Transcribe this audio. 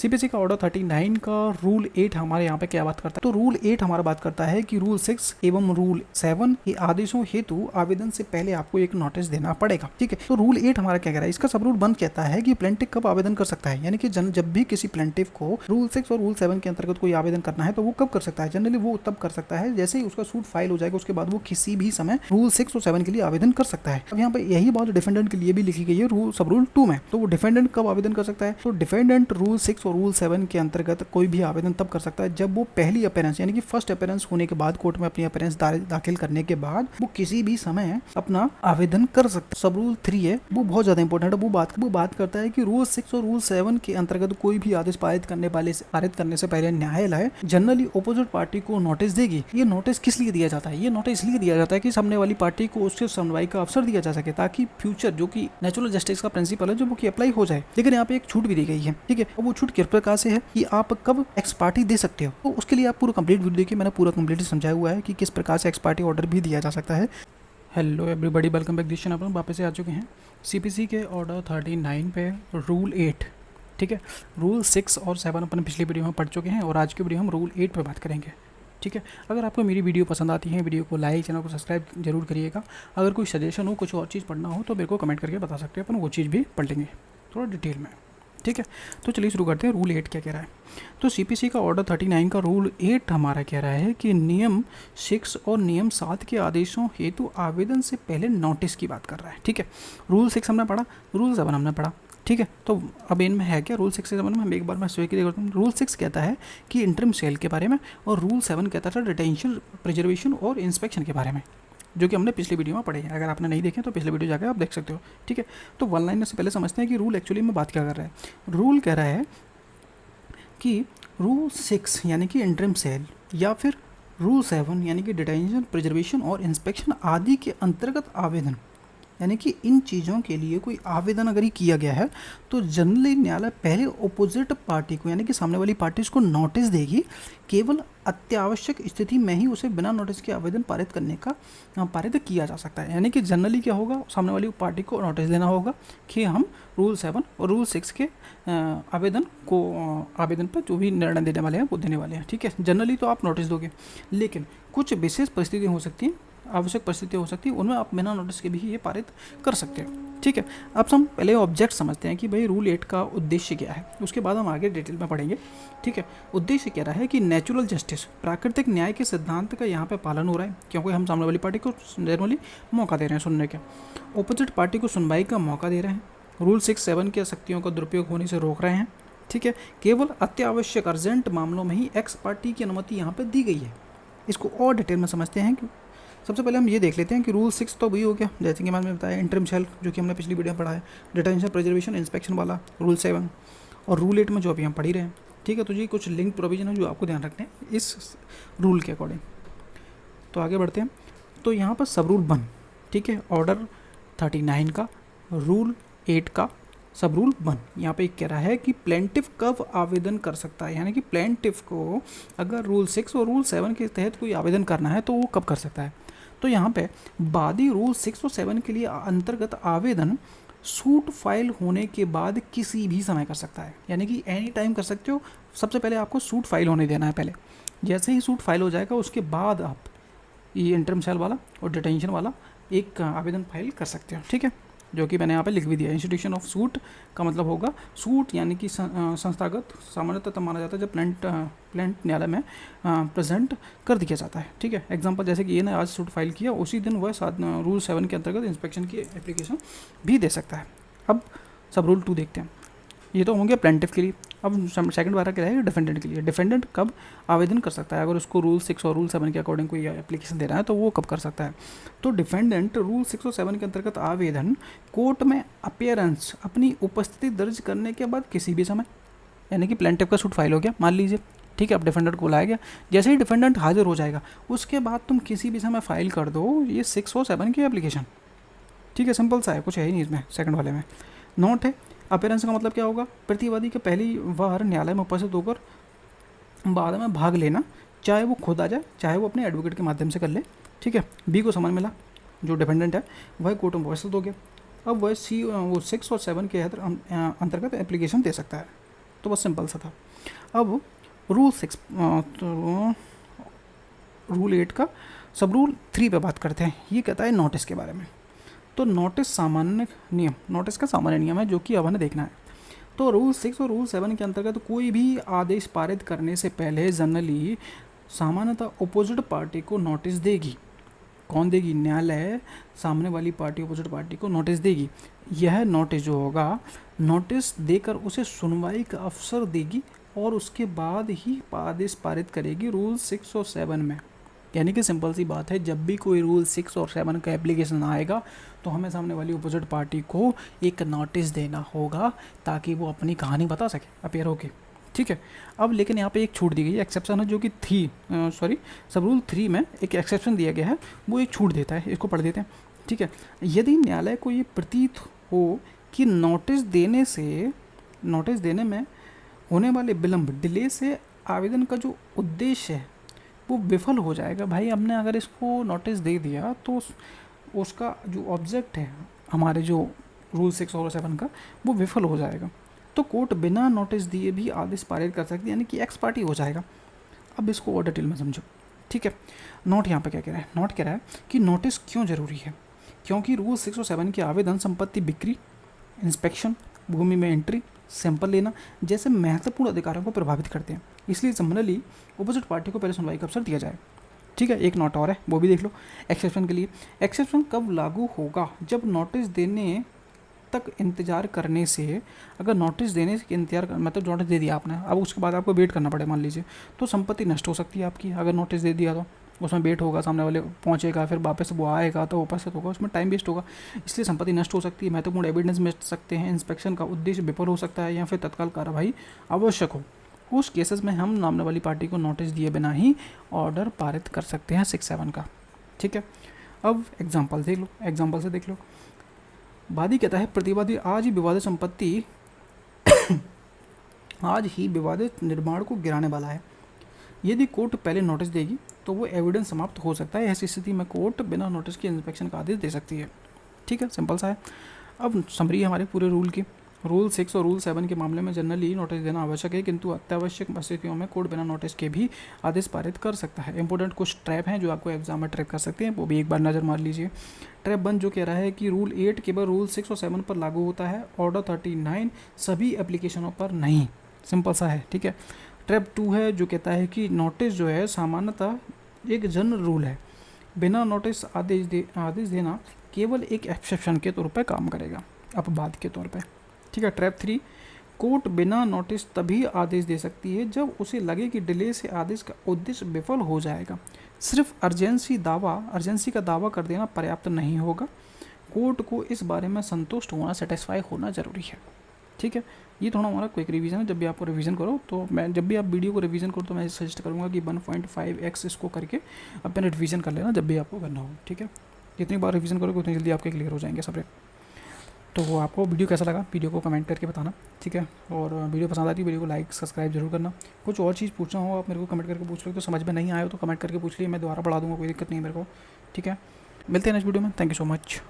CPC का order 39 का rule 8 हमारे यहाँ पे क्या बात करता है, तो रूल 8 हमारा बात करता है कि रूल 6 एवं रूल 7 के आदेशों हेतु आवेदन से पहले आपको एक नोटिस देना पड़ेगा। ठीक है, तो रूल 8 हमारा क्या कह रहा है, इसका सब रूल 1 कहता है कि प्लेंटिफ कब आवेदन कर सकता है, यानी कि जब भी किसी प्लेंटिफ को रूल 6 और रूल 7 के अंतर्गत कोई आवेदन करना है तो वो कब कर सकता है, जनरली वो तब कर सकता है जैसे ही उसका सूट फाइल हो जाएगा, उसके बाद वो किसी भी समय रूल 6 और 7 के लिए आवेदन कर सकता है। अब यहाँ पे यही बात डिफेंडेंट के लिए भी लिखी गई है सब रूल 2 में। तो वो डिफेंडेंट कब आवेदन कर सकता है, तो डिफेंडेंट रूल 6 और रूल 7 के अंतर्गत कोई भी आवेदन तब कर सकता है जब वो पहली अपीयरेंस यानी कि फर्स्ट अपीयरेंस होने के बाद, कोर्ट में अपनी अपीयरेंस दाखिल करने के बाद वो किसी भी समय अपना आवेदन कर सकता है। सब रूल 3 है, वो बहुत ज्यादा इंपॉर्टेंट है। वो बात करता है कि रूल 6 और रूल 7 के अंतर्गत कोई भी आदेश पारित करने से पहले न्यायालय जनरली अपोजिट पार्टी को नोटिस देगी। ये नोटिस किस लिए दिया जाता है, ये नोटिस इसलिए दिया जाता है कि सामने वाली पार्टी को उसके सुनवाई का अवसर दिया जा सके, ताकि फ्यूचर जो कि नेचुरल जस्टिस का प्रिंसिपल है जो वो अप्लाई हो जाए। लेकिन यहाँ पे एक छूट भी दी गई है। ठीक है, वो छूट किस प्रकार से है कि आप कब एक्स पार्टी दे सकते हो, तो उसके लिए आप पूरा कंप्लीट वीडियो देखिए। मैंने पूरा कंप्लीट समझाया हुआ है कि किस प्रकार से एक्स पार्टी ऑर्डर भी दिया जा सकता है। Hello everybody, welcome back this channel पर वापस से आ चुके हैं। सीपीसी के ऑर्डर 39 पे रूल 8, ठीक है, रूल 6 और 7 अपन पिछली वीडियो में पढ़ चुके हैं और आज की वीडियो हम रूल 8 पे बात करेंगे। ठीक है, अगर आपको मेरी वीडियो पसंद आती है, वीडियो को लाइक, चैनल को सब्सक्राइब जरूर करिएगा। अगर कोई सजेशन हो, कुछ और चीज़ पढ़ना हो तो मेरे को कमेंट करके बता सकते हैं, अपन वो चीज़ भी पढ़ लेंगे थोड़ा डिटेल में। ठीक है, तो चलिए शुरू करते हैं। रूल 8 क्या कह रहा है, तो सीपीसी का ऑर्डर 39 का रूल 8 हमारा कह रहा है कि नियम 6 और नियम 7 के आदेशों हेतु आवेदन से पहले नोटिस की बात कर रहा है। ठीक है, रूल 6 हमने पढ़ा, रूल 7 हमने पढ़ा। ठीक है, तो अब इनमें है क्या, रूल 6 से 7 में हम एक बार मैं स्वीकृति करता हूँ। रूल 6 कहता है कि इंटरिम सेल के बारे में और रूल 7 कहता था डिटेंशन, प्रिजर्वेशन और इंस्पेक्शन के बारे में, जो कि हमने पिछली वीडियो में पढ़े हैं। अगर आपने नहीं देखे तो पिछले वीडियो जाकर आप देख सकते हो। ठीक है, तो वन लाइनर से पहले समझते हैं कि रूल एक्चुअली में बात क्या कर रहा है। रूल कह रहा है कि रूल 6 यानी कि इंटरिम सेल या फिर रूल 7 यानी कि डिटेंशन, प्रिजर्वेशन और इंस्पेक्शन आदि के अंतर्गत आवेदन, यानी कि इन चीज़ों के लिए कोई आवेदन अगर ही किया गया है तो जनरली न्यायालय पहले अपोजिट पार्टी को यानी कि सामने वाली पार्टी को नोटिस देगी। केवल अत्यावश्यक स्थिति में ही उसे बिना नोटिस के आवेदन पारित किया जा सकता है। यानी कि जनरली क्या होगा, सामने वाली पार्टी को नोटिस देना होगा कि हम रूल 7 और रूल 6 के आवेदन पर जो भी निर्णय देने वाले हैं वो देने वाले हैं। ठीक है, जनरली तो आप नोटिस दोगे, लेकिन कुछ विशेष परिस्थितियाँ हो सकती हैं, आवश्यक परिस्थितियाँ हो सकती है, उनमें आप बिना नोटिस के भी ये पारित कर सकते हो। ठीक है, अब हम पहले ऑब्जेक्ट समझते हैं कि भाई रूल 8 का उद्देश्य क्या है, उसके बाद हम आगे डिटेल में पढ़ेंगे। ठीक है, उद्देश्य कह रहा है कि नेचुरल जस्टिस, प्राकृतिक न्याय के सिद्धांत का यहाँ पे पालन हो रहा है, क्योंकि हम सामने वाली पार्टी को जनरली मौका दे रहे हैं सुनने का, ऑपोजिट पार्टी को सुनवाई का मौका दे रहे हैं, रूल 6-7 की शक्तियों का दुरुपयोग होने से रोक रहे हैं। ठीक है, केवल अत्यावश्यक अर्जेंट मामलों में ही एक्स पार्टी की अनुमति यहाँ पर दी गई है। इसको और डिटेल में समझते हैं कि सबसे पहले हम ये देख लेते हैं कि रूल 6 तो वही हो गया जैसे कि मैंने बताया, इंटरिम सेल जो कि हमने पिछली वीडियो में पढ़ा है, डिटेंशन, प्रिजर्वेशन, इंस्पेक्शन वाला रूल 7, और रूल 8 में जो अभी हम पढ़ ही रहे हैं। ठीक है, तो ये कुछ लिंक प्रोविजन है जो आपको ध्यान रखने हैं इस रूल के अकॉर्डिंग। तो आगे बढ़ते हैं, तो यहाँ पर सब रूल 1, ठीक है, ऑर्डर 39 का रूल 8 का सब रूल 1 यहाँ पे कह रहा है कि प्लेंटिफ कब आवेदन कर सकता है, यानी कि प्लेंटिफ को अगर रूल 6 और रूल 7 के तहत कोई आवेदन करना है तो वो कब कर सकता है। तो यहाँ पे वादी रूल 6 और 7 के लिए अंतर्गत आवेदन सूट फाइल होने के बाद किसी भी समय कर सकता है, यानी कि एनी टाइम कर सकते हो। सबसे पहले आपको सूट फाइल होने देना है पहले, जैसे ही सूट फाइल हो जाएगा उसके बाद आप ये इंटरिम सेल वाला और डिटेंशन वाला एक आवेदन फाइल कर सकते हो। ठीक है, जो कि मैंने यहाँ पे लिख भी दिया। इंस्टीट्यूशन ऑफ सूट का मतलब होगा सूट यानी कि संस्थागत सामान्यतः तब माना जाता है जब प्लेंट न्यायालय में प्रेजेंट कर दिया जाता है। ठीक है, एग्जांपल जैसे कि ये ने आज सूट फाइल किया, उसी दिन वह रूल 7 के अंतर्गत इंस्पेक्शन की एप्लीकेशन भी दे सकता है। अब सब रूल 2 देखते हैं। ये तो होंगे प्लेंटिफ के लिए। अब सेकंड बार क्या है, डिफेंडेंट के लिए। डिफेंडेंट कब आवेदन कर सकता है, अगर उसको रूल 6 और रूल 7 के अकॉर्डिंग कोई एप्लीकेशन दे रहा है तो वो कब कर सकता है। तो डिफेंडेंट रूल 6 और 7 के अंतर्गत आवेदन कोर्ट में अपीयरेंस, अपनी उपस्थिति दर्ज करने के बाद किसी भी समय, यानी कि प्लेंटिफ का सूट फाइल हो गया मान लीजिए, ठीक है, अब डिफेंडेंट को बुलाया गया, जैसे ही डिफेंडेंट हाजिर हो जाएगा उसके बाद तुम किसी भी समय फाइल कर दो ये 6 और 7 की एप्लीकेशन। ठीक है, सिंपल सा है, कुछ है ही नहीं इसमें। सेकंड वाले में नोट है, अपीयरेंस का मतलब क्या होगा, प्रतिवादी के पहली बार न्यायालय में उपस्थित होकर बाद में भाग लेना, चाहे वो खुद आ जाए चाहे वो अपने एडवोकेट के माध्यम से कर ले। ठीक है, बी को समझ मिला, जो डिफेंडेंट है वह कोर्ट में उपस्थित हो गया, अब वह 6 और 7 के अंतर्गत एप्लीकेशन दे सकता है। तो बस सिंपल सा था। अब रूल 6 तो रूल 8 का सब रूल 3 पे बात करते हैं। ये कहता है नोटिस के बारे में। तो नोटिस सामान्य नियम, नोटिस का सामान्य नियम है जो कि अब हमें देखना है। तो रूल 6 और रूल 7 के अंतर्गत कोई भी आदेश पारित करने से पहले जनरली सामान्यतः अपोजिट पार्टी को नोटिस देगी। कौन देगी? न्यायालय सामने वाली पार्टी अपोजिट पार्टी को नोटिस देगी। यह नोटिस जो होगा, नोटिस देकर उसे सुनवाई का अवसर देगी और उसके बाद ही आदेश पारित करेगी रूल 6 और 7 में। यानी कि सिंपल सी बात है, जब भी कोई रूल 6 और 7 का एप्लीकेशन आएगा तो हमें सामने वाली अपोजिट पार्टी को एक नोटिस देना होगा ताकि वो अपनी कहानी बता सके अपेयर होके, ठीक है। अब लेकिन यहाँ पे एक छूट दी गई है, एक्सेप्शन है, जो कि सब रूल 3 में एक एक्सेप्शन दिया गया है, वो एक छूट देता है। इसको पढ़ देते हैं, ठीक है। यदि न्यायालय को ये प्रतीत हो कि नोटिस देने में होने वाले विलम्ब, डिले से आवेदन का जो उद्देश्य है वो विफल हो जाएगा। भाई हमने अगर इसको नोटिस दे दिया तो उसका जो ऑब्जेक्ट है हमारे जो रूल 6 और 7 का, वो विफल हो जाएगा। तो कोर्ट बिना नोटिस दिए भी आदेश पारित कर सकती है, यानी कि एक्स पार्टी हो जाएगा। अब इसको और डिटेल में समझो, ठीक है। नोट यहाँ पे क्या कह रहा है? नोट कह रहा है कि नोटिस क्यों जरूरी है, क्योंकि रूल 6 और 7 के आवेदन, संपत्ति बिक्री, इंस्पेक्शन, भूमि में एंट्री, सैंपल लेना जैसे महत्वपूर्ण अधिकारों को प्रभावित करते हैं। इसलिए जनरली अपोजिट पार्टी को पहले सुनवाई का अवसर दिया जाए, ठीक है। एक नोट और है, वो भी देख लो एक्सेप्शन के लिए। एक्सेप्शन कब लागू होगा? जब नोटिस देने तक इंतजार करने से, अगर नोटिस देने से इंतजार मतलब नोटिस दे दिया आपने, अब उसके बाद आपको वेट करना पड़े मान लीजिए, तो संपत्ति नष्ट हो सकती है आपकी। अगर नोटिस दे दिया तो उसमें वेट होगा, सामने वाले पहुंचेगा, फिर वापस वो आएगा तो वापस से होगा, उसमें टाइम वेस्ट होगा, इसलिए संपत्ति नष्ट हो सकती है। महत्वपूर्ण एविडेंस मिल सकते हैं, इंस्पेक्शन का उद्देश्य विफल हो सकता है या फिर तत्काल कार्रवाई आवश्यक हो। उस केसेस में हम सामने वाली पार्टी को नोटिस दिए बिना ही ऑर्डर पारित कर सकते हैं 6-7 का, ठीक है। अब एग्जाम्पल देख लो, एग्जाम्पल से देख लो। वादी कहता है प्रतिवादी आज ही विवादित निर्माण को गिराने वाला है। यदि कोर्ट पहले नोटिस देगी तो वो एविडेंस समाप्त हो सकता है। ऐसी स्थिति में कोर्ट बिना नोटिस के इंस्पेक्शन का आदेश दे सकती है, ठीक है। सिंपल सा है। अब समरी है हमारे पूरे रूल की। रूल 6 और रूल 7 के मामले में जनरली नोटिस देना आवश्यक है, किंतु अत्यावश्यक परिस्थितियों में कोर्ट बिना नोटिस के भी आदेश पारित कर सकता है। इंपॉर्टेंट कुछ ट्रैप हैं जो आपको एग्जाम में ट्रैप कर सकते हैं, वो भी एक बार नज़र मार लीजिए। ट्रैप 1 जो कह रहा है कि रूल 8 केवल रूल 6 और 7 पर लागू होता है, ऑर्डर 39 सभी एप्लीकेशनों पर नहीं। सिंपल सा है, ठीक है। ट्रैप 2 है जो कहता है कि नोटिस जो है सामान्यतः एक जनरल रूल है, बिना नोटिस आदेश देना केवल एक एक्सेप्शन के तौर पर काम करेगा, अपवाद के तौर पर, ठीक है। ट्रैप 3, कोर्ट बिना नोटिस तभी आदेश दे सकती है जब उसे लगे कि डिले से आदेश का उद्देश्य विफल हो जाएगा। सिर्फ अर्जेंसी का दावा कर देना पर्याप्त नहीं होगा, कोर्ट को इस बारे में संतुष्ट होना, सेटिस्फाई होना जरूरी है, ठीक है। ये थोड़ा हमारा क्विक रिवीजन है। जब भी आपको रिवीजन करो तो जब भी आप वीडियो को रिवीजन करो तो मैं सजेस्ट करूँगा कि 1.5x इसको करके अपने रिवीजन कर लेना जब भी आपको करना हो, ठीक है। जितनी बार रिवीजन करोगे उतनी जल्दी आपके क्लियर हो जाएंगे सब्जेक्ट। तो आपको वीडियो कैसा लगा, वीडियो को कमेंट करके बताना, ठीक है। और वीडियो पसंद आती है वीडियो को लाइक सब्सक्राइब जरूर करना। कुछ और चीज़ पूछना हो आप मेरे को कमेंट करके पूछ लो, तो समझ में नहीं आया हो तो कमेंट करके पूछ लिए, मैं दोबारा बढ़ा दूँगा, कोई दिक्कत नहीं है मेरे को, ठीक है। मिलते हैं नेक्स्ट वीडियो में। Thank you so much.